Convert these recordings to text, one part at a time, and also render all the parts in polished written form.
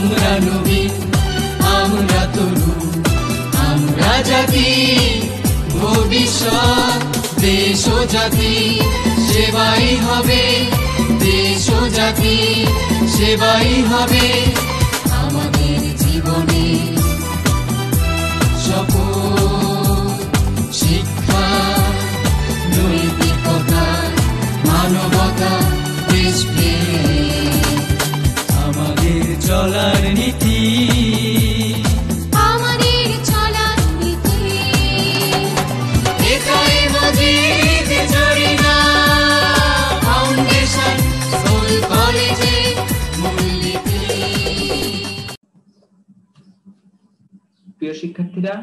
আমরা নবীন, আমরা তরুণ, আমরা জাতি, ভবিষ্যৎ দেশ ও জাতি সেবাই হবে, দেশ ও জাতি সেবাই হবে আমাদের জীবনে। শপথ, শিক্ষা, নৈতিকতা, মানবতা, দেশপ্রেম আমাদের চলার নীতি, আমাদের চলার নীতি। এটাই মজিদ জরিনা ফাউন্ডেশন স্কুল কলেজে মূলনীতি। প্রিয় শিক্ষার্থীরা,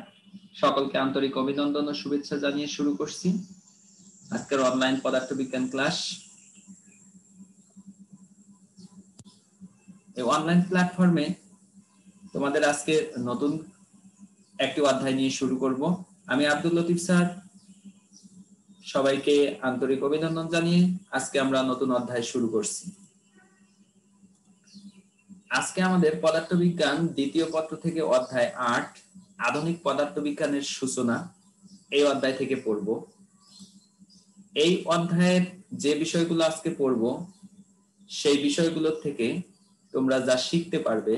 সকলকে আন্তরিক অভিনন্দন ও শুভেচ্ছা জানিয়ে শুরু করছি আজকের অনলাইন পদার্থবিজ্ঞান ক্লাস। এই অনলাইন প্ল্যাটফর্মে তোমাদের আজকে নতুন একটি অধ্যায় নিয়ে শুরু করব। আমি আব্দুল লতিফ স্যার, সবাইকে আন্তরিক অভিনন্দন জানিয়ে আজকে আমরা নতুন অধ্যায় শুরু করছি। আজকে আমাদের পদার্থবিজ্ঞান দ্বিতীয় পত্র থেকে অধ্যায় ৮ আধুনিক পদার্থবিজ্ঞানের সূচনা, এই অধ্যায় থেকে পড়ব। এই অধ্যায়ের যে বিষয়গুলো আজকে পড়ব সেই বিষয়গুলো থেকে তোমরা যা শিখতে পারবে,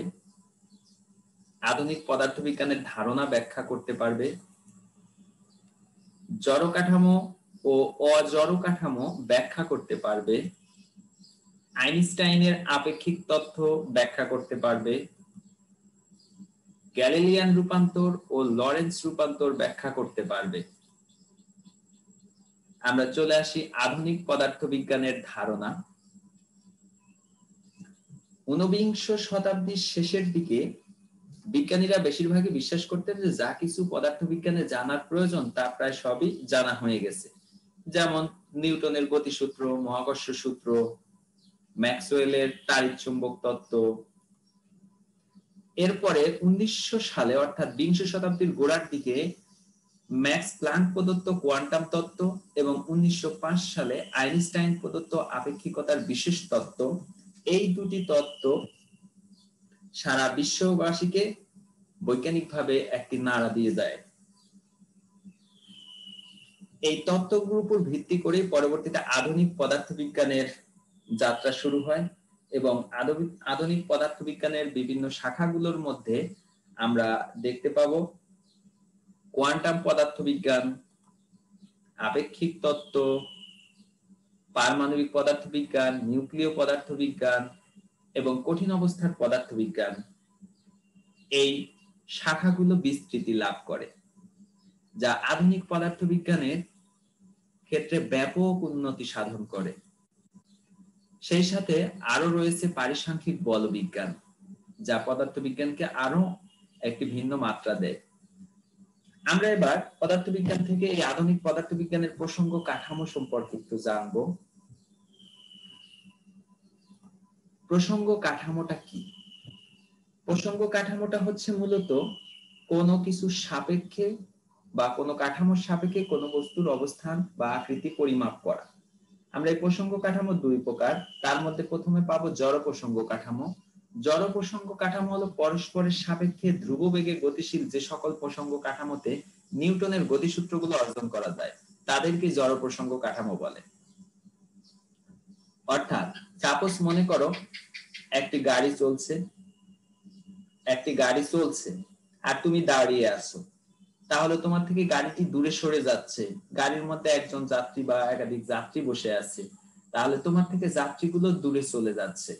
আধুনিক পদার্থবিজ্ঞানের ধারণা ব্যাখ্যা করতে পারবে, জড় কাঠামো ও অজড় কাঠামো ব্যাখ্যা করতে পারবে, আইনস্টাইনের আপেক্ষিক তথ্য ব্যাখ্যা করতে পারবে, গ্যালিলিয়ান রূপান্তর ও লরেন্স রূপান্তর ব্যাখ্যা করতে পারবে। আমরা চলে আসি আধুনিক পদার্থবিজ্ঞানের ধারণা। ঊনবিংশ শতাব্দীর শেষের দিকে বিজ্ঞানীরা বেশিরভাগই বিশ্বাস করতেন যে যা কিছু পদার্থবিজ্ঞানে জানার প্রয়োজন তা প্রায় সবই জানা হয়ে গেছে, যেমন নিউটনের গতিসূত্র, মহাকর্ষ সূত্র, ম্যাক্সওয়েলের তাড়িৎ-চুম্বক তত্ত্ব। এরপরে 1900 সালে অর্থাৎ বিংশ শতাব্দীর গোড়ার দিকে ম্যাক্স প্লাঙ্ক প্রদত্ত কোয়ান্টাম তত্ত্ব এবং 1905 সালে আইনস্টাইন প্রদত্ত আপেক্ষিকতার বিশেষ তত্ত্ব, এই দুটি তত্ত্ব সারা বিশ্ববাসীকে বৈজ্ঞানিকভাবে একটি নাড়া দিয়ে দেয়। এই তত্ত্বগুলোর উপর ভিত্তি করে পরবর্তীতে আধুনিক পদার্থবিজ্ঞানের যাত্রা শুরু হয় এবং আধুনিক পদার্থবিজ্ঞানের বিভিন্ন শাখাগুলোর মধ্যে আমরা দেখতে পাবো কোয়ান্টাম পদার্থবিজ্ঞান, আপেক্ষিক তত্ত্ব, পারমাণবিক পদার্থবিজ্ঞান, নিউক্লিয় পদার্থবিজ্ঞান এবং কঠিন অবস্থার পদার্থবিজ্ঞান। এই শাখাগুলো বিস্তৃতি লাভ করে, যা আধুনিক পদার্থবিজ্ঞানের ক্ষেত্রে ব্যাপক উন্নতি সাধন করে। সেই সাথে আরো রয়েছে পারিসাংখ্যিক বলবিজ্ঞান, যা পদার্থবিজ্ঞানকে আরো একটি ভিন্ন মাত্রা দেয়। আমরা এবার পদার্থবিজ্ঞান থেকে এই আধুনিক পদার্থবিজ্ঞানের প্রসঙ্গ কাঠামো সম্পর্কে একটু জানবো। প্রসঙ্গ কাঠামোটা কি? প্রসঙ্গ কাঠামোটা হচ্ছে মূলত কোনো কিছু সাপেক্ষে বা কোনো কাঠামোর সাপেক্ষে কোনো বস্তুর অবস্থান বা আকৃতি পরিমাপ করা। আমরা এই প্রসঙ্গ কাঠামো দুই প্রকার, তার মধ্যে প্রথমে পাবো জড় প্রসঙ্গ কাঠামো। জড় প্রসঙ্গ কাঠামো হলো পরস্পরের সাপেক্ষে ধ্রুব বেগে গতিশীল যে সকল প্রসঙ্গ কাঠামোতে নিউটনের গতিসূত্রগুলো অর্জন করা যায় তাদেরকে জড় প্রসঙ্গ কাঠামো বলে। অর্থাৎ সাপোজ মনে করো একটি গাড়ি চলছে আর তুমি দাঁড়িয়ে আছো, তাহলে তোমার থেকে গাড়িটি দূরে সরে যাচ্ছে, গাড়ির মধ্যে একজন যাত্রী বা একাধিক যাত্রী বসে আছে, তাহলে তোমার থেকে যাত্রীগুলো দূরে চলে যাচ্ছে।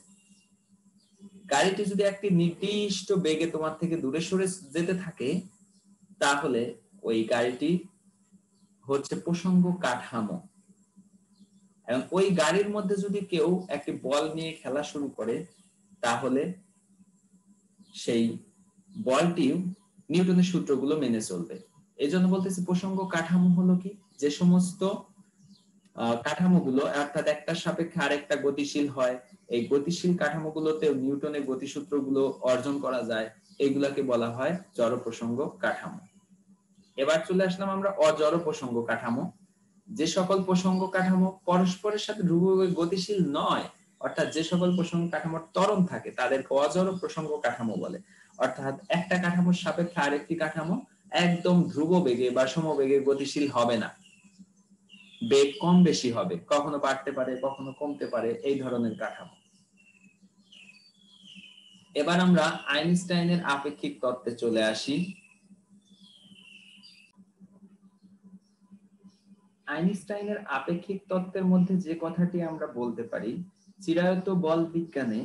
গাড়িটি যদি একটি নির্দিষ্ট বেগে তোমার থেকে দূরে সরে যেতে থাকে তাহলে ওই গাড়িটি হচ্ছে প্রসঙ্গ কাঠামো। এবং ওই গাড়ির মধ্যে যদি কেউ একটি বল নিয়ে খেলা শুরু করে তাহলে সেই বলটি নিউটনের সূত্রগুলো মেনে চলবে। এই জন্য বলতেছি প্রসঙ্গ কাঠামো হলো কি, যে সমস্ত কাঠামোগুলো অর্থাৎ একটা সাপেক্ষে আরেকটা গতিশীল হয়, এই গতিশীল কাঠামোগুলোতে নিউটনের গতিসূত্রগুলো অর্জন করা যায়, এগুলাকে বলা হয় জড় প্রসঙ্গ কাঠামো। এবার চলে আসলাম আমরা অজড় প্রসঙ্গ কাঠামো। যে সকল প্রসঙ্গ কাঠামো পরস্পরের সাথে ধ্রুববেগে গতিশীল নয় অর্থাৎ যে সকল প্রসঙ্গ কাঠামোর ত্বরণ থাকে তাদেরকে অজড় প্রসঙ্গ কাঠামো বলে। অর্থাৎ একটা কাঠামোর সাপেক্ষে আরেকটি কাঠামো একদম ধ্রুব বেগে বা সমবেগে গতিশীল হবে না, বেগ কম বেশি হবে, কখনো বাড়তে পারে কখনো কমতে পারে, এই ধরনের কাঠামো। এবার আমরা আইনস্টাইনের আপেক্ষিক তত্ত্বে চলে আসি। আইনস্টাইনের আপেক্ষিক তত্ত্বের মধ্যে যে কথাটি আমরা বলতে পারি, চিরায়ত বল বিজ্ঞানে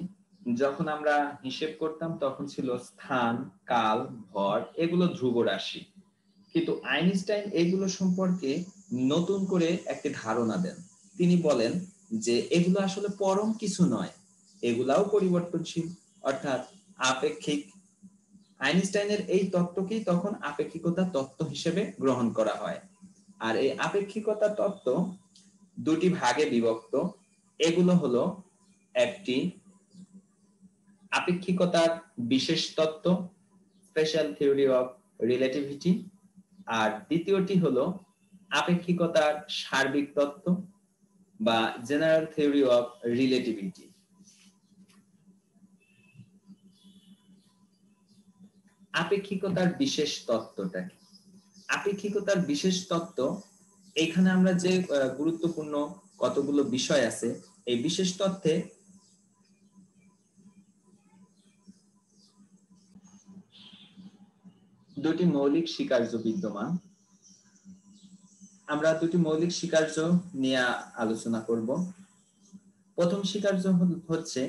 যখন আমরা হিসেব করতাম তখন ছিল স্থান, কাল, ভর এগুলো ধ্রুব রাশি, কিন্তু আইনস্টাইন এগুলো সম্পর্কে নতুন করে একটি ধারণা দেন। তিনি বলেন যে এগুলো আসলে পরম কিছু নয়, এগুলাও পরিবর্তনশীল, অর্থাৎ আপেক্ষিক। আইনস্টাইনের এই তত্ত্বকেই তখন আপেক্ষিকতা তত্ত্ব হিসেবে গ্রহণ করা হয়। আর এই আপেক্ষিকতা তত্ত্ব দুটি ভাগে বিভক্ত। এগুলো হলো একটি আপেক্ষিকতার বিশেষ তত্ত্ব, স্পেশাল থিওরি অফ রিলেটিভিটি, আর দ্বিতীয়টি হলো আপেক্ষিকতার সার্বিক তত্ত্ব বা জেনারেল থিওরি অফ রিলেটিভিটি। আপেক্ষিকতার বিশেষ তত্ত্বটা কি? আপেক্ষিকতার বিশেষ তত্ত্ব, এখানে আমরা যে গুরুত্বপূর্ণ কতগুলো বিষয় আছে, এই বিশেষ তত্ত্বে দুটি মৌলিক স্বীকার্য বিদ্যমান। আমরা দুটি মৌলিক স্বীকার্য নিয়ে আলোচনা করব। প্রথম স্বীকার্য হচ্ছে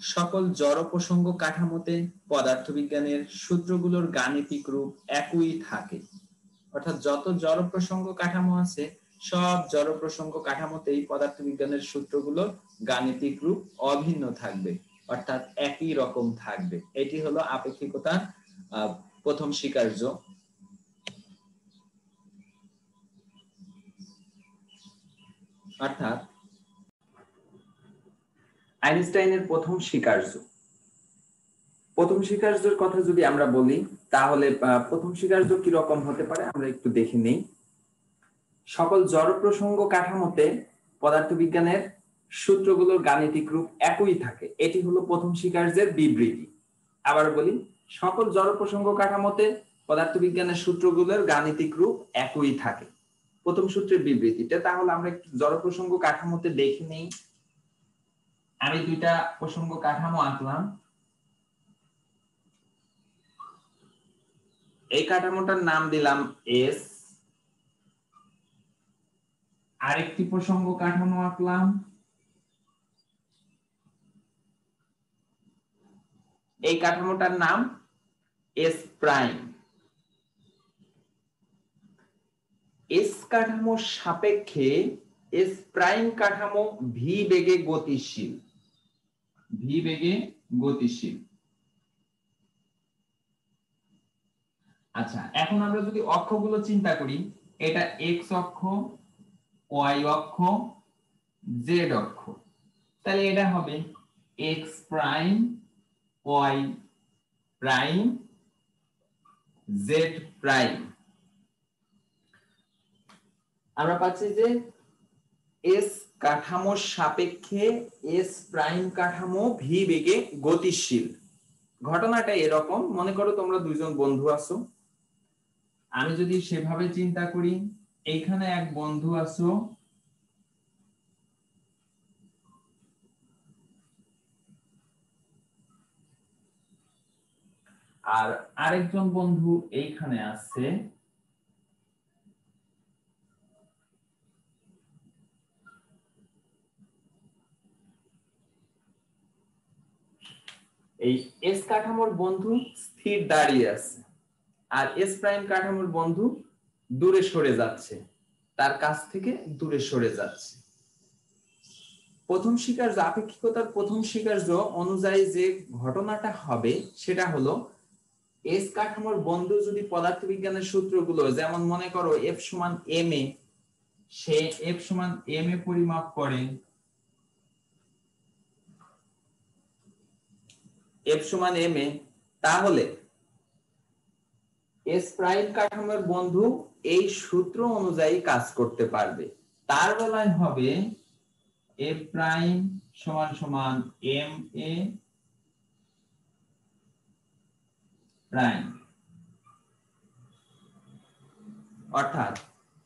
সকল জড় প্রসঙ্গ কাঠামোতে পদার্থবিজ্ঞানের সূত্রগুলোর গাণিতিক রূপ একই থাকে। অর্থাৎ যত জড় প্রসঙ্গ কাঠামো আছে সব জড় প্রসঙ্গ কাঠামোতেই পদার্থবিজ্ঞানের সূত্রগুলোর গাণিতিক রূপ অভিন্ন থাকবে, অর্থাৎ একই রকম থাকবে। এটি হলো আপেক্ষিকতার প্রথম স্বীকার্য। অর্থাৎ আইনস্টাইনের প্রথম স্বীকার্য। প্রথম স্বীকার্যের কথা যদি আমরা বলি তাহলে প্রথম স্বীকার্য কি রকম হতে পারে আমরা একটু দেখে নেই। সকল জড় প্রসঙ্গ কাঠামোতে পদার্থবিজ্ঞানের সূত্রগুলোর গাণিতিক রূপ একই থাকে, এটি হলো প্রথম স্বীকার্যের বিবৃতি। আবার বলি, সকল জড় প্রসঙ্গ কাঠামোতে পদার্থবিজ্ঞানের সূত্রগুলোর গাণিতিক রূপ একই থাকে, প্রথম সূত্রের বিবৃতিটা। তাহলে আমরা একটু জড় প্রসঙ্গ কাঠামোতে দেখে নেই। আমি দুইটা প্রসঙ্গ কাঠামো আঁকলাম। এই কাঠামোটার নাম দিলাম এস। আরেকটি প্রসঙ্গ কাঠামো আঁকলাম, এই কাঠামোটার নাম এস প্রাইম। এস কাঠামোর সাপেক্ষে এস প্রাইম কাঠামো ভি বেগে গতিশীল, ভি বেগে গতিশীল। আচ্ছা, এখন আমরা যদি অক্ষগুলো চিন্তা করি, এটা এক্স অক্ষ, ওয়াই অক্ষ, জেড অক্ষ, তাহলে এটা হবে x prime, Y prime, Z prime. আমরা পাচ্ছি যে এস কাঠামোর সাপেক্ষে এস প্রাইম কাঠামো ভি বেগে গতিশীল। ঘটনাটা এরকম, মনে করো তোমরা দুইজন বন্ধু আছো। আমি যদি সেভাবে চিন্তা করি, এইখানে এক বন্ধু আছো, আর আরেকজন বন্ধু এইখানে আছে। এই এস কাঠামোর বন্ধু স্থির দাঁড়িয়ে আছে, আর এস প্রাইম কাঠামোর বন্ধু দূরে সরে যাচ্ছে, তার কাছ থেকে দূরে সরে যাচ্ছে। প্রথম স্বীকার্য, আপেক্ষিকতার প্রথম স্বীকার্য অনুযায়ী যে ঘটনাটা হবে সেটা হলো, এস কাঠামোর বন্ধু যদি পদার্থবিজ্ঞানের সূত্রগুলো, যেমন মনে করো এফ সমান এম এ, সে এফ সমান এম এ পরিমাপ করে, এফ সমান এম এ, তাহলে এস প্রাইম কাঠামোর বন্ধু এই সূত্র অনুযায়ী কাজ করতে পারবে। তার বেলায় হবে এ প্রাইম সমান সমান এম এ প্রাইম। অর্থাৎ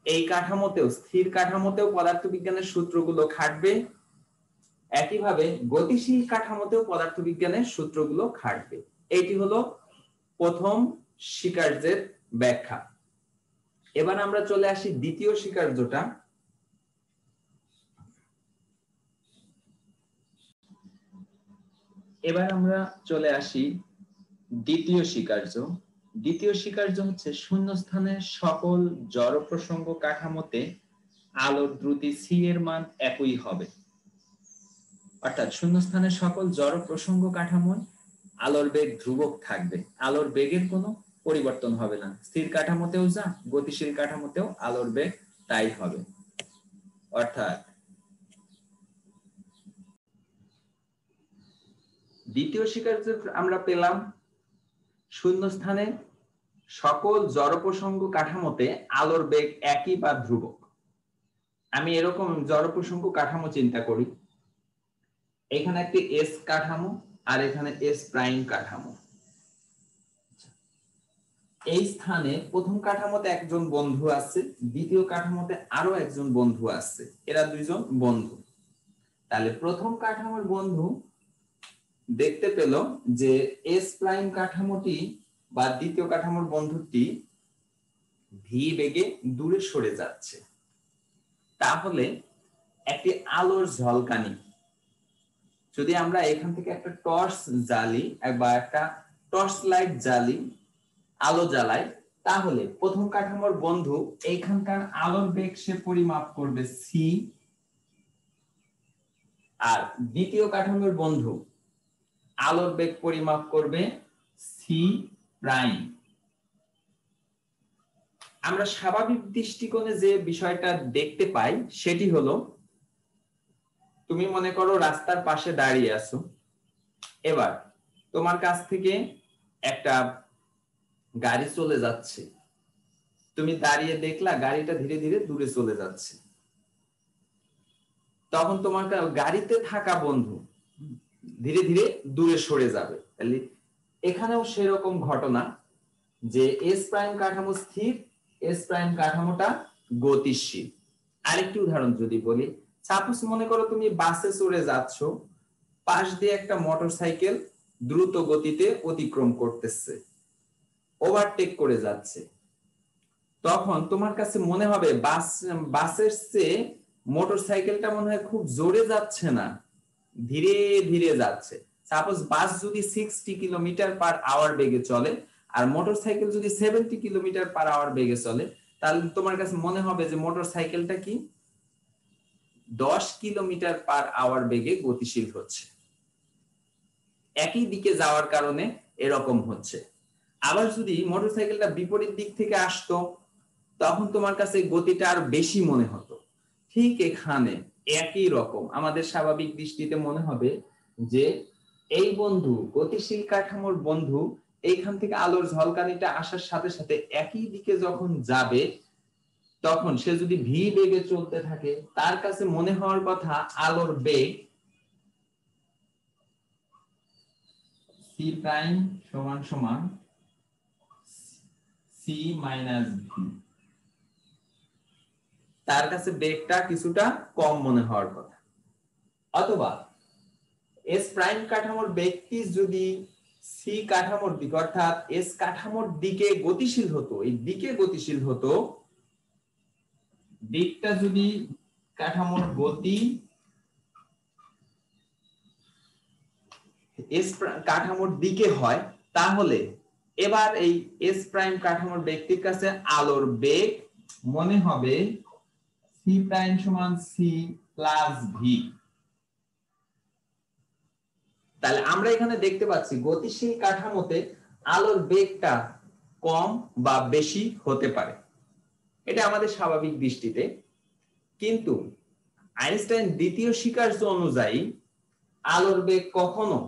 এই কাঠামোতেও, স্থির কাঠামোতেও পদার্থবিজ্ঞানের সূত্রগুলো খাটবে, একইভাবে গতিশীল কাঠামোতেও পদার্থবিজ্ঞানের সূত্রগুলো খাটবে। এটি হলো প্রথম স্বীকার্যের ব্যাখ্যা। এবার আমরা চলে আসি দ্বিতীয় স্বীকার্যটা। এবার আমরা চলে আসি দ্বিতীয় স্বীকার্য। দ্বিতীয় স্বীকার্য হচ্ছে শূন্যস্থানের সকল জড় প্রসঙ্গ কাঠামোতে আলোর দ্রুতি সি এর মান একই হবে। অর্থাৎ শূন্যস্থানের সকল জড় প্রসঙ্গ কাঠামোয় আলোর বেগ ধ্রুবক থাকবে, আলোর বেগের কোনো পরিবর্তন হবে না। স্থির কাঠামোতেও যা, গতিশীল কাঠামোতেও আলোর বেগ তাই হবে। অর্থাৎ দ্বিতীয় স্বীকার্য আমরা পেলাম শূন্যস্থানে সকল জড় প্রসঙ্গ কাঠামোতে আলোর বেগ একই বা ধ্রুবক। আমি এরকম জড় প্রসঙ্গ কাঠামো চিন্তা করি, এখানে একটি এস কাঠামো আর এখানে এস প্রাইম কাঠামো। এই স্থানে প্রথম কাঠামোতে একজন বন্ধু আছে, দ্বিতীয় কাঠামোতে আরো একজন বন্ধু আছে, এরা দুইজন বন্ধু। তাহলে প্রথম কাঠামোর বন্ধু দেখতে পেল যে এস প্রাইম কাঠামোটি বা দ্বিতীয় কাঠামোর বন্ধুটি ভি বেগে দূরে সরে যাচ্ছে। তাহলে একটি আলোর ঝলকানি, যদি আমরা এখান থেকে একটা টর্চ জ্বালি বা একটা টর্চ লাইট জ্বালি, আলো জ্বালাই, তাহলে প্রথম কাঠামোর বন্ধু এইখানকার আলোর বেগ সে পরিমাপ করবে সি, আর দ্বিতীয় কাঠামোর বন্ধু আলোর বেগ পরিমাপ করবে সি প্রাইম। আমরা স্বাভাবিক দৃষ্টিকোণে যে বিষয়টা দেখতে পাই সেটি হলো, তুমি মনে করো রাস্তার পাশে দাঁড়িয়ে আছো, এবার তোমার কাছ থেকে একটা গাড়ি চলে যাচ্ছে, তুমি দাঁড়িয়ে দেখলা গাড়িটা ধীরে ধীরে দূরে চলে যাচ্ছে। তখন তোমার গাড়িতে থাকা বন্ধু ধীরে ধীরে দূরে সরে যাবে। তাহলে এখানেও সেরকম ঘটনা যে এস প্রাইম কাঠামো স্থির, এস প্রাইম কাঠামোটা গতিশীল। আরেকটি উদাহরণ যদি বলি, সাপোজ মনে করো তুমি বাসে চড়ে যাচ্ছ, পাশ দিয়ে একটা মোটরসাইকেল দ্রুত গতিতে অতিক্রম করতেছে, ওভারটেক করে যাচ্ছে। তখন তোমার কাছে মনে হবে বাসের চেয়ে মোটরসাইকেলটা মনে হয় খুব জোরে যাচ্ছে না, ধীরে ধীরে যাচ্ছে। সাপোজ বাস যদি 60 কিলোমিটার পার আওয়ার বেগে চলে আর মোটরসাইকেল যদি 70 কিলোমিটার পার আওয়ার বেগে চলে, তাহলে তোমার কাছে মনে হবে যে মোটরসাইকেলটা কি 10 কিলোমিটার পার আওয়ার বেগে গতিশীল হচ্ছে। একই দিকে যাওয়ার কারণে এরকম হচ্ছে। আবার যদি মোটরসাইকেলটা বিপরীত দিক থেকে আসতো, তখন তোমার কাছে গতিটা আর বেশি মনে হতো। ঠিক এখানে একই রকম আমাদের স্বাভাবিক দৃষ্টিতে মনে হবে যে এই বন্ধু, গতিশীল কাঠামোর বন্ধু, এইখান থেকে আলোর ঝলকানিটা আসার সাথে সাথে একই দিকে যখন যাবে, তখন সে যদি ভি বেগে চলতে থাকে, তার কাছে মনে হওয়ার কথা আলোর বেগ সি প্রাইম সমান সমান সি মাইনাস ভি। তার কাছে বেগটা কিছুটা কম মনে হওয়ার কথা। অথবা এস প্রাইম কাঠামোর বেগটি যদি সি কাঠামোর দিকে অর্থাৎ এস কাঠামোর দিকে গতিশীল হতো, এই দিকে গতিশীল হতো, দিকটা যদি কাঠামোর গতি এস কাঠামোর দিকে হয়, তাহলে এবার এই এস প্রাইম কাঠামোর ব্যক্তির কাছে আলোর বেগ মনে হবে সি প্রাইম সমান সি প্লাস ভি। তাহলে আমরা এখানে দেখতে পাচ্ছি গতিশীল কাঠামোতে আলোর বেগটা কম বা বেশি হতে পারে, এটা আমাদের স্বাভাবিক দৃষ্টিতে। কিন্তু আইনস্টাইন দ্বিতীয় স্বীকার্য অনুযায়ী আলোর বেগ কখনো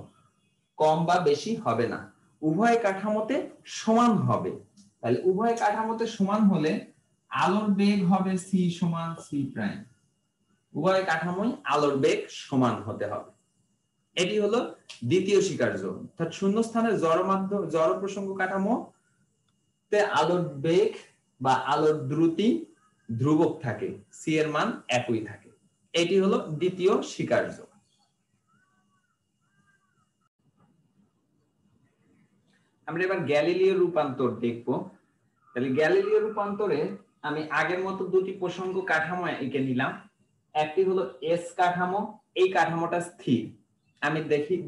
কম বা বেশি হবে না, উভয় কাঠামোতে সমান হবে। তাহলে উভয় কাঠামোতে সমান হলে আলোর বেগ হবে সি সমান সি প্রাইম। উভয় কাঠামোই আলোর বেগ সমান হতে হবে। এটি হলো দ্বিতীয় স্বীকার্য, অর্থাৎ শূন্যস্থানের জড় প্রসঙ্গ কাঠামোতে আলোর বেগ বা আলোর দ্রুতি ধ্রুবক থাকে, সি এর মান একই থাকে। এটি হলো দ্বিতীয় স্বীকার্য। আমরা এবার গ্যালিলিও রূপান্তর দেখব। তাহলে গ্যালিলিও রূপান্তরে আমি আগের মতো দুটি প্রসঙ্গ কাঠামো এঁকে নিলাম। একটি হলো এস কাঠামো, এই কাঠামোটা স্থির। আমি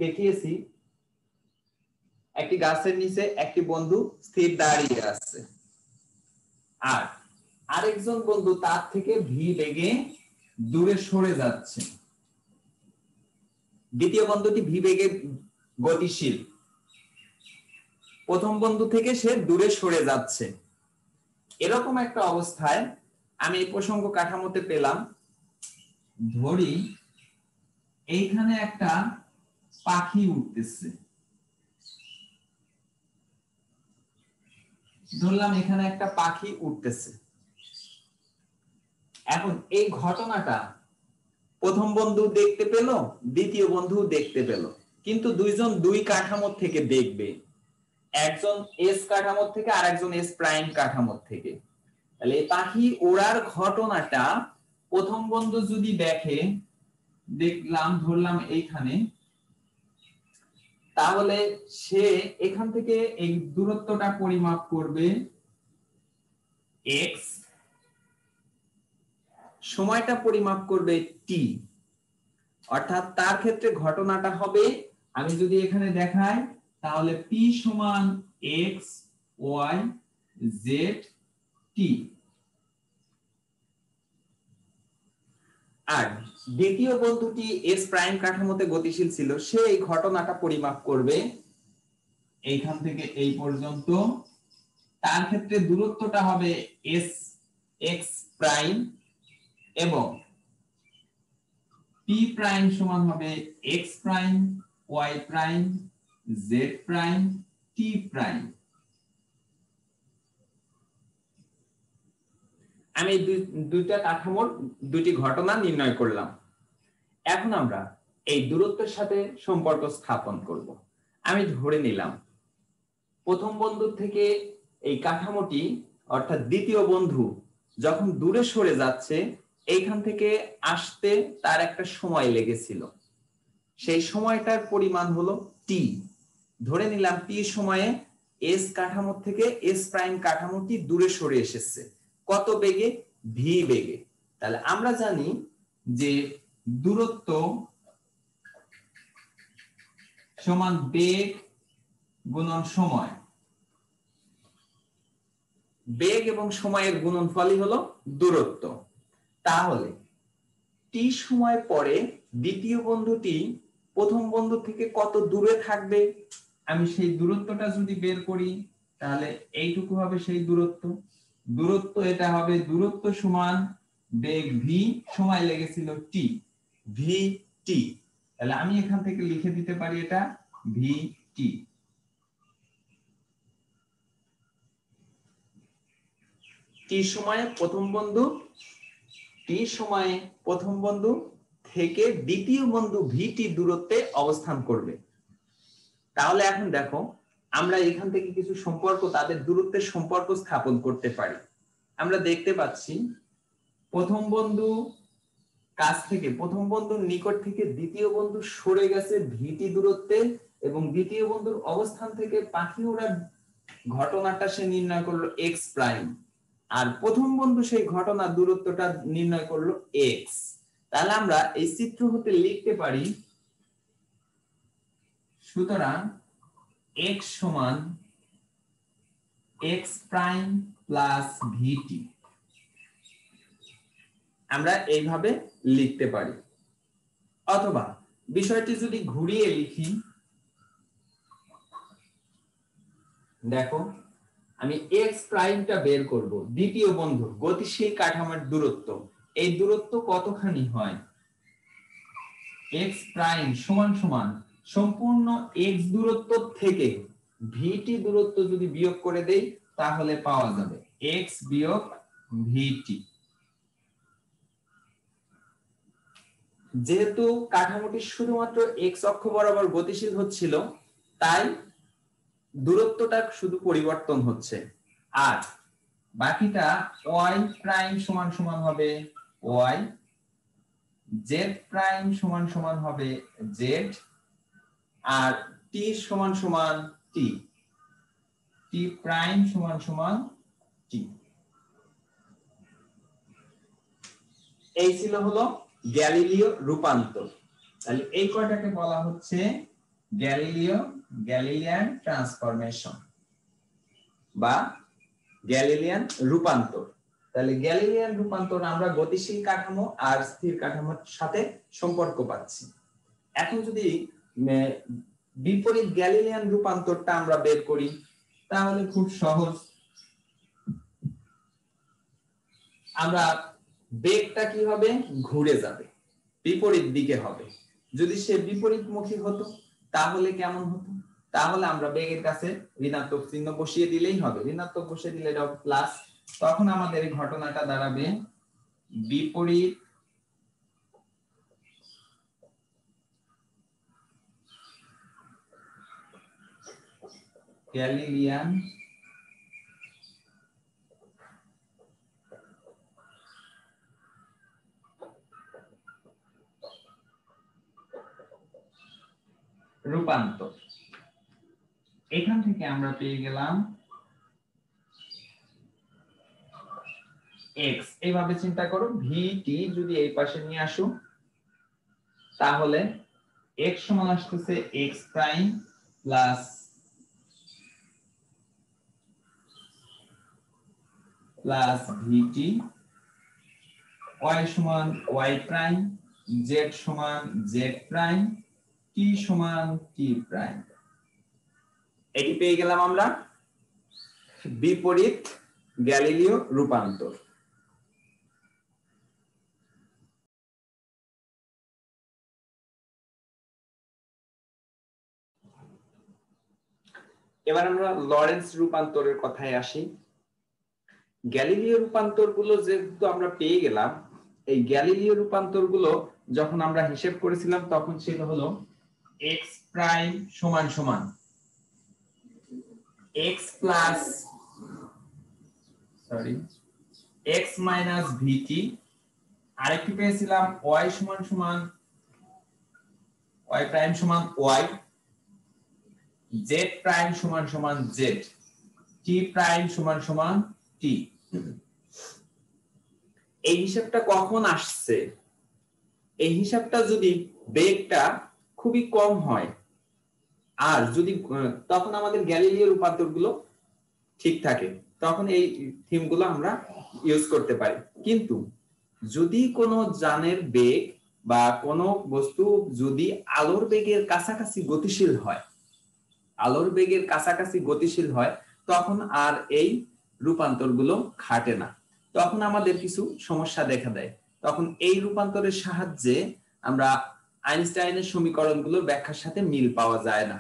দেখিয়েছি একটি গাছের নিচে একটি বন্ধু স্থির দাঁড়িয়ে আছে, আর আরেকজন বন্ধু তার থেকে ভি বেগে দূরে সরে যাচ্ছে। দ্বিতীয় বন্ধুটি ভি বেগে গতিশীল, প্রথম বন্ধু থেকে সে দূরে সরে যাচ্ছে। এরকম একটা অবস্থায় আমি এই প্রসঙ্গ কাঠামোতে পেলাম, ধরি এইখানে একটা পাখি উঠতেছে, ধরলাম এখানে একটা পাখি উঠতেছে। এখন এই ঘটনাটা প্রথম বন্ধু দেখতে পেল, দ্বিতীয় বন্ধু দেখতে পেল, কিন্তু দুইজন দুই কাঠামো থেকে দেখবে, একজন এস কাঠামো থেকে আর একজন এস প্রাইম কাঠামো থেকে। তাহলে এই পাখি ওড়ার ঘটনাটা প্রথম বন্ধু যদি দেখে, দেখলাম ধরলাম এইখানে, তাহলে সে এখান থেকে এই দূরত্বটা পরিমাপ করবে এক্স, সময়টা পরিমাপ করবে টি, অর্থাৎ তার ক্ষেত্রে ঘটনাটা হবে, আমি যদি এখানে দেখাই তাহলে পি সমান এক্স ওয়াই জেড টি। আর দ্বিতীয় বন্ধুটি এস প্রাইম কাঠামোতে গতিশীল ছিল, সে এই ঘটনাটা পরিমাপ করবে এইখান থেকে এই পর্যন্ত, তার ক্ষেত্রে দূরত্বটা হবে এস এক্স প্রাইম এবং পি প্রাইম সমান হবে x prime Y prime Z prime T prime. আমি দুইটা কাঠামোর দুটি ঘটনা নির্ণয় করলাম। এখন আমরা এই দূরত্বের সাথে সম্পর্ক স্থাপন করব। আমি ধরে নিলাম প্রথম বন্ধু থেকে এই কাঠামোটি অর্থাৎ দ্বিতীয় বন্ধু যখন দূরে সরে যাচ্ছে, এইখান থেকে আসতে তার একটা সময় লেগেছিল, সেই সময়টার পরিমাণ হলো টি। ধরে নিলাম টি সময়ে এস কাঠামো থেকে এস প্রাইম কাঠামোটি দূরে সরে এসেছে, কত বেগে? ভি বেগে। তাহলে আমরা জানি যে দূরত্ব সমান বেগ গুণন সময়, বেগ এবং সময়ের গুণনফলই হলো দূরত্ব। তাহলে টি সময় পরে দ্বিতীয় বন্ধুটি প্রথম বন্ধু থেকে কত দূরে থাকবে, আমি সেই দূরত্বটা যদি বের করি তাহলে এইটুকু হবে সেই দূরত্ব। দূরত্ব এটা হবে দূরত্ব সমান বেগ ভি, সময় লেগেছিল টি, ভি টি। তাহলে আমি এখান থেকে লিখে দিতে পারি এটা ভি টি। টি সময়ে প্রথম বন্ধু থেকে দ্বিতীয় বন্ধু ভিটি দূরত্বে অবস্থান করবে। তাহলে এখন দেখো আমরা এখান থেকে কিছু সম্পর্ক, তাদের দূরত্বের সম্পর্ক স্থাপন করতে পারি। আমরা দেখতে পাচ্ছি প্রথম বন্ধু কাছ থেকে, প্রথম বন্ধুর নিকট থেকে দ্বিতীয় বন্ধু সরে গেছে ভিটি দূরত্বে, এবং দ্বিতীয় বন্ধুর অবস্থান থেকে পাখি ওড়ার ঘটনাটা সে নির্ণয় করলো এক্স প্রাইম, আর প্রথম বন্ধু সেই ঘটনার দূরত্বটা নির্ণয় করলো এক্স। তাহলে আমরা এই চিত্র হতে লিখতে পারি, সুতরাং এক্স সমান এক্স প্রাইম প্লাস ভিটি, আমরা এইভাবে লিখতে পারি। অথবা বিষয়টি যদি ঘুরিয়ে লিখি, দেখো আমি এক্স প্রাইমটা বের করব, দ্বিতীয় বন্ধু গতিশীল কাঠামোর দূরত্ব, এই দূরত্ব কতখানি হয়? এক্স প্রাইম সমান সমান সম্পূর্ণ এক্স দূরত্ব থেকে ভিটি দূরত্ব যদি বিয়োগ করে দেই তাহলে পাওয়া যাবে এক্স বিয়োগ ভিটি। যেহেতু কাঠামোটি শুধুমাত্র এক্স অক্ষ বরাবর গতিশীল হচ্ছিল, তাই দূরত্বটা শুধু পরিবর্তন হচ্ছে, আর বাকিটা ওয়াই প্রাইম সমান সমান হবে ওয়াই, জেড প্রাইম সমান সমান হবে জেড, আর টি সমান সমান টি, টি প্রাইম সমান সমান টি। এই ছিল হলো গ্যালিলিও রূপান্তর। তাহলে এই কয়টাকে বলা হচ্ছে গ্যালিলিয়ান ট্রান্সফরমেশন বা গ্যালিলিয়ান রূপান্তর। তাহলে গ্যালিলিয়ান রূপান্তর আমরা গতিশীল কাঠামো আর স্থির কাঠামোর সাথে সম্পর্ক পাচ্ছি। এখন যদি বিপরীত গ্যালিলিয়ান রূপান্তরটা আমরা বের করি, তাহলে খুব সহজ। আমরা বেগটা কি হবে, ঘুরে যাবে, বিপরীত দিকে হবে। যদি সে বিপরীতমুখী হতো তাহলে কেমন হতো? তাহলে আমরা বেগের কাছে ঋণাত্মক চিহ্ন বসিয়ে দিলেই হবে, ঋণাত্মক বসিয়ে দিলে এটা প্লাস, তখন আমাদের এই ঘটনাটা দাঁড়াবে বিপরীত গ্যালিলিয়ান রূপান্তর। এখান থেকে আমরা পেয়ে গেলাম x। এইভাবে চিন্তা করো, vt যদি এই পাশে নিয়ে আসো তাহলে x সমান আসতেছে x prime plus vt, y সমান y প্রাইম, z সমান z প্রাইম, t সমান t প্রাইম। এটি পেয়ে গেলাম আমরা বিপরীত গ্যালিলিও রূপান্তর। এবার আমরা লরেন্স রূপান্তরের কথায় আসি। গ্যালিলিও রূপান্তরগুলো যেহেতু আমরা পেয়ে গেলাম, এই গ্যালিলিও রূপান্তরগুলো যখন আমরা হিসেব করেছিলাম তখন ছিল হলো x প্রাইম সমান সমান x plus x minus vt, আরেকটি পেয়েছিলাম y সমান সমান y প্রাইম সমান y, z প্রাইম সমান সমান z, t প্রাইম সমান সমান t। এই হিসাবটা কখন আসছে? এই হিসাবটা যদি বেগটা খুবই কম হয়, আর যদি তখন আমাদের গ্যালিলিও রূপান্তরগুলো ঠিক থাকে, তখন এই থিমগুলো আমরা ইউজ করতে পারি। কিন্তু যদি কোনো যানের বেগ বা কোনো বস্তু যদি আলোর বেগের কাছাকাছি গতিশীল হয়, আলোর বেগের কাছাকাছি গতিশীল হয়, তখন আর এই রূপান্তরগুলো খাটে না, তখন আমাদের কিছু সমস্যা দেখা দেয়। তখন এই রূপান্তরের সাহায্যে আমরা আইনস্টাইনের সমীকরণগুলোর ব্যাখ্যার সাথে মিল পাওয়া যায় না,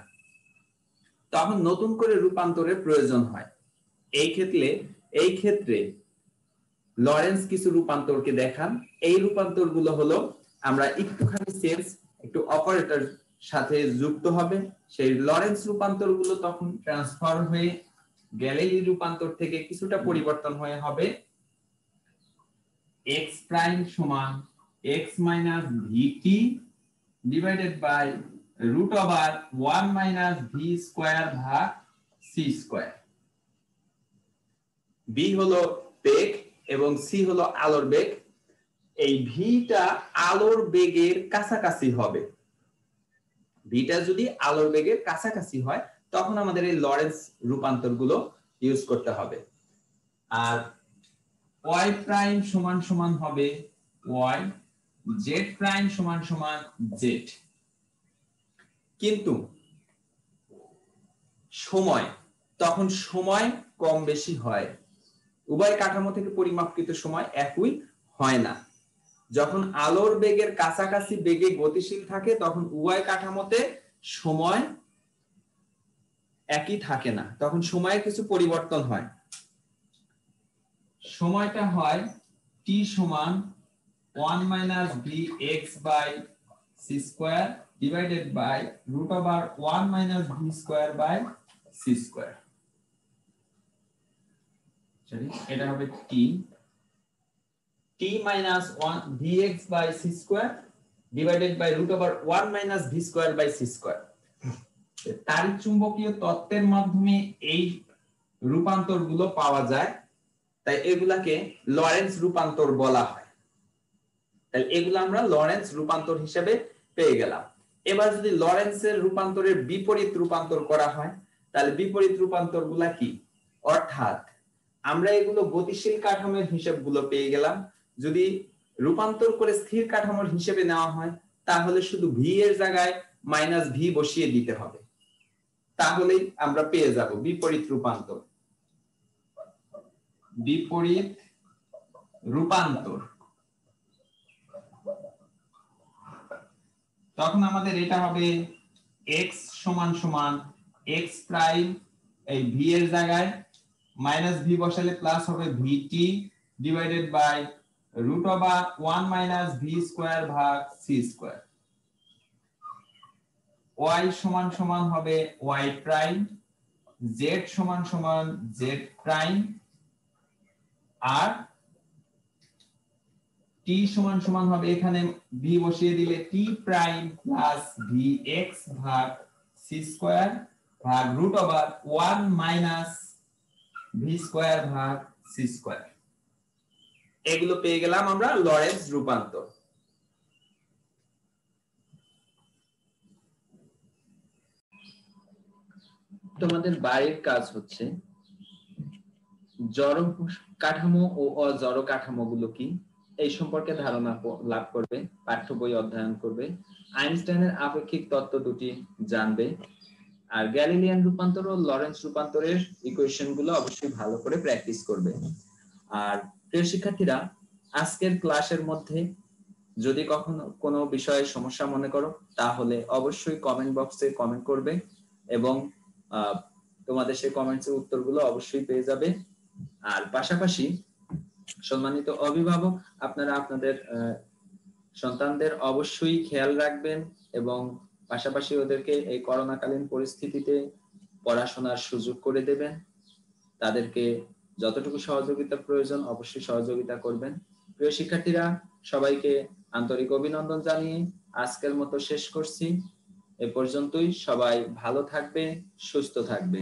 তখন নতুন করে রূপান্তরের প্রয়োজন হয়। এই ক্ষেত্রে লরেন্স কিছু রূপান্তরকে দেখান। এই রূপান্তরগুলো হলো, আমরা একটুখানি সেন্স একটু অপারেটর সাথে যুক্ত হবে, সেই লরেন্স রূপান্তরগুলো তখন ট্রান্সফার হয়ে গ্যালিলি রূপান্তর থেকে কিছুটা পরিবর্তন হয়ে হবে x প্রাইম সমান x minus vt divided by root over 1 minus v square ভাগ c স্কয়ার। b হলো বেগ এবং c হলো আলোর বেগ। এই vটা আলোর বেগের কাছাকাছি হবে, vটা যদি আলোর বেগের কাছাকাছি হয় তখন আমাদের এই লরেন্স রূপান্তরগুলো ইউজ করতে হবে। আর y প্রাইম সমান সমান হবে y, z প্রাইম সমান সমান z। কিন্তু তখন সময় কম বেশি হয়, উভয় কাঠামো থেকে পরিমাপকৃত সময় একই হয় না। যখন আলোর বেগের কাছাকাছি বেগে গতিশীল থাকে তখন উভয় কাঠামোতে সময় একই থাকে না, তখন সময়ে কিছু পরিবর্তন হয়। সময়টা হয় t সমান 1 minus bx by c square divided by root over 1 minus b square by c square. sorry এটা হবে t minus 1 bx by c square divided by root over 1 minus b square by c square. তাড়িৎ চুম্বকীয় তত্ত্বের মাধ্যমে এই রূপান্তরগুলো পাওয়া যায়, তাই এগুলাকে লরেন্স রূপান্তর বলা হয়। তাহলে এগুলো আমরা লরেন্স রূপান্তর হিসেবে পেয়ে গেলাম। এবার যদি লরেন্সের রূপান্তরের বিপরীত রূপান্তর করা হয়, তাহলে বিপরীত রূপান্তরগুলা কি? অর্থাৎ আমরা এগুলো গতিশীল কাঠামোর হিসাবগুলো পেয়ে গেলাম। যদি রূপান্তর করে স্থির কাঠামোর হিসেবে নেওয়া হয়, তাহলে শুধু ভি এর জায়গায় মাইনাস ভি বসিয়ে দিতে হবে, তাহলেই আমরা পেয়ে যাব বিপরীত রূপান্তর। বিপরীত রূপান্তর তখন আমাদের এটা হবে x সমান সমান x প্রাইম, এই v এর জায়গায় মাইনাস v বসালে প্লাস হবে vt divided by root over 1 minus v square ভাগ c স্কয়ার। y সমান সমান হবে y প্রাইম, z সমান সমান z প্রাইম, আর t সমান সমান হবে এখানে v বসিয়ে দিলে t প্রাইম প্লাস vx ভাগ c স্কয়ার ভাগ root over 1 minus v square ভাগ c স্কয়ার। এগুলো পেয়ে গেলাম আমরা লরেন্স রূপান্তর। তোমাদের বাড়ির কাজ হচ্ছে জড় কাঠামো ও অজড় কাঠামোগুলো কি এই সম্পর্কে ধারণা লাভ করবে, পাঠ্য বই অধ্যয়ন করবে, আইনস্টাইনের আপেক্ষিক তত্ত্ব দুটি জানবে, আর গ্যালিলিয়ান রূপান্তর ও লরেন্স রূপান্তরের ইকুয়েশন গুলো অবশ্যই ভালো করে প্র্যাকটিস করবে। আর প্রিয় শিক্ষার্থীরা, আজকের ক্লাসের মধ্যে যদি কখনো কোনো বিষয়ে সমস্যা মনে করো, তাহলে অবশ্যই কমেন্ট বক্সে কমেন্ট করবে এবং তোমাদের সেই কমেন্টসের উত্তরগুলো অবশ্যই পেয়ে যাবে। আর পাশাপাশি সম্মানিত অভিভাবক, আপনারা আপনাদের সন্তানদের অবশ্যই খেয়াল রাখবেন এবং পাশাপাশি ওদেরকে এই করোনাকালীন পরিস্থিতিতে পড়াশোনার সুযোগ করে দেবেন। তাদেরকে যতটুকু সহযোগিতা প্রয়োজন অবশ্যই সহযোগিতা করবেন। প্রিয় শিক্ষার্থীরা, সবাইকে আন্তরিক অভিনন্দন জানিয়ে আজকের মতো শেষ করছি। এ পর্যন্তই। সবাই ভালো থাকবে, সুস্থ থাকবে।